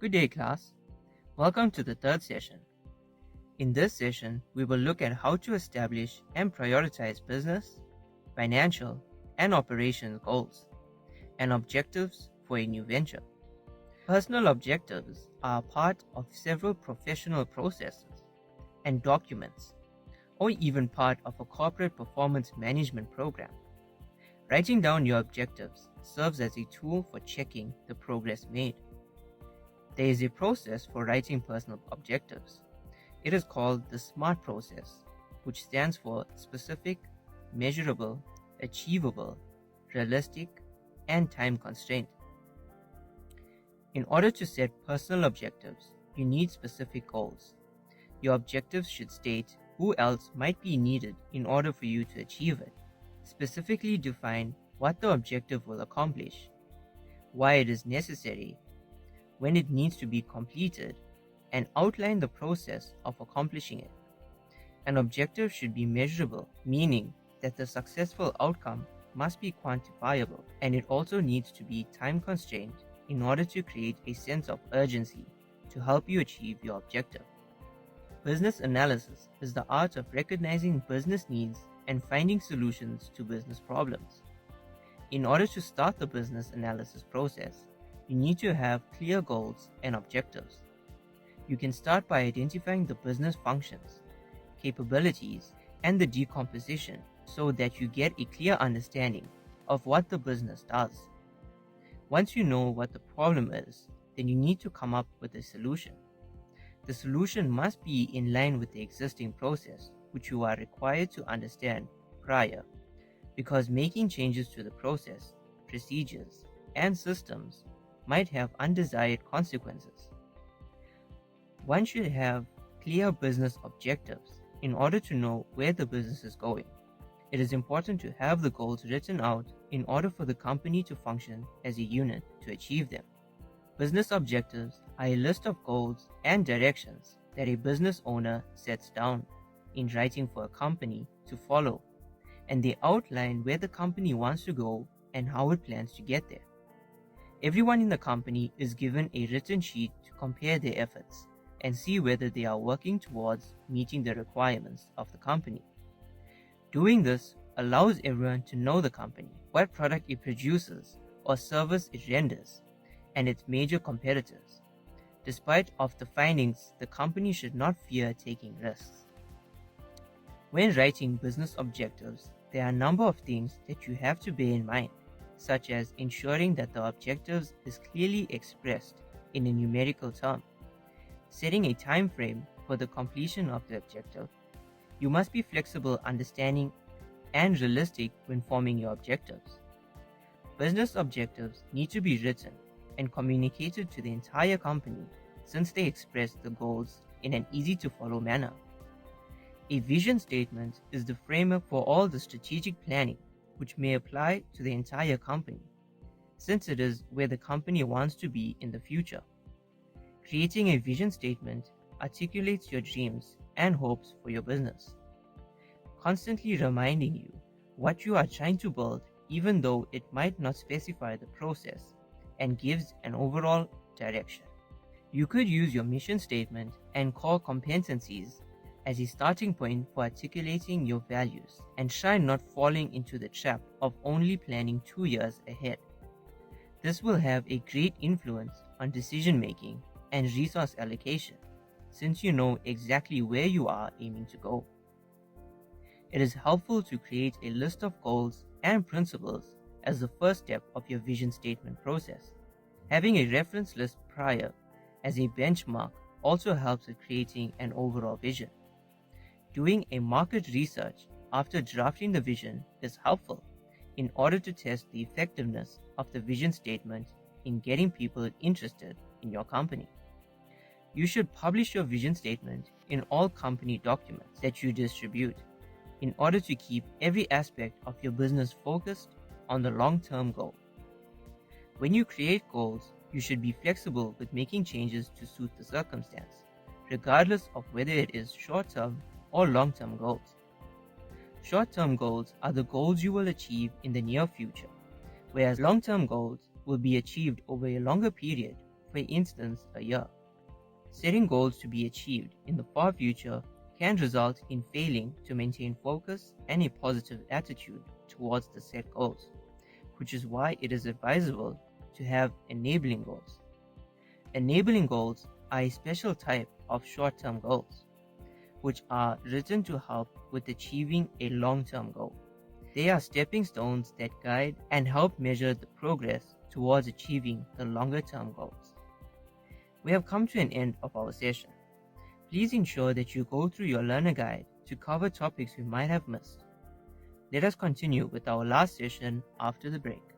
Good day, class. Welcome to the third session. In this session, we will look at how to establish and prioritize business, financial, and operational goals and objectives for a new venture. Personal objectives are a part of several professional processes and documents, or even part of a corporate performance management program. Writing down your objectives serves as a tool for checking the progress made. There is a process for writing personal objectives. It is called the SMART process, which stands for specific, measurable, achievable, realistic, and time constraint. In order to set personal objectives, you need specific goals. Your objectives should state who else might be needed in order for you to achieve it. Specifically define what the objective will accomplish, why it is necessary, when it needs to be completed, and outline the process of accomplishing it. An objective should be measurable, meaning that the successful outcome must be quantifiable, and it also needs to be time constrained in order to create a sense of urgency to help you achieve your objective. Business analysis is the art of recognizing business needs and finding solutions to business problems. In order to start the business analysis process, you need to have clear goals and objectives. You can start by identifying the business functions, capabilities, and the decomposition so that you get a clear understanding of what the business does. Once you know what the problem is, then you need to come up with a solution. The solution must be in line with the existing process, which you are required to understand prior, because making changes to the process, procedures, and systems might have undesired consequences. One should have clear business objectives in order to know where the business is going. It is important to have the goals written out in order for the company to function as a unit to achieve them. Business objectives are a list of goals and directions that a business owner sets down in writing for a company to follow, and they outline where the company wants to go and how it plans to get there. Everyone in the company is given a written sheet to compare their efforts and see whether they are working towards meeting the requirements of the company. Doing this allows everyone to know the company, what product it produces or service it renders, and its major competitors. Despite of the findings, the company should not fear taking risks. When writing business objectives, there are a number of things that you have to bear in mind, such as ensuring that the objectives is clearly expressed in a numerical term, setting a time frame for the completion of the objective. You must be flexible, understanding, and realistic when forming your objectives. Business objectives need to be written and communicated to the entire company since they express the goals in an easy-to-follow manner. A vision statement is the framework for all the strategic planning, which may apply to the entire company, since it is where the company wants to be in the future. Creating a vision statement articulates your dreams and hopes for your business, constantly reminding you what you are trying to build, even though it might not specify the process, and gives an overall direction. You could use your mission statement and core competencies as a starting point for articulating your values, and try not falling into the trap of only planning 2 years ahead. This will have a great influence on decision making and resource allocation, since you know exactly where you are aiming to go. It is helpful to create a list of goals and principles as the first step of your vision statement process. Having a reference list prior as a benchmark also helps with creating an overall vision. Doing a market research after drafting the vision is helpful in order to test the effectiveness of the vision statement in getting people interested in your company. You should publish your vision statement in all company documents that you distribute in order to keep every aspect of your business focused on the long-term goal. When you create goals, you should be flexible with making changes to suit the circumstance, regardless of whether it is short-term or long-term goals. Short-term goals are the goals you will achieve in the near future, whereas long-term goals will be achieved over a longer period for instance, a year. Setting goals to be achieved in the far future can result in failing to maintain focus and a positive attitude towards the set goals, which is why it is advisable to have enabling goals. Enabling goals are a special type of short-term goals, which are written to help with achieving a long-term goal. They are stepping stones that guide and help measure the progress towards achieving the longer-term goals. We have come to an end of our session. Please ensure that you go through your learner guide to cover topics we might have missed. Let us continue with our last session after the break.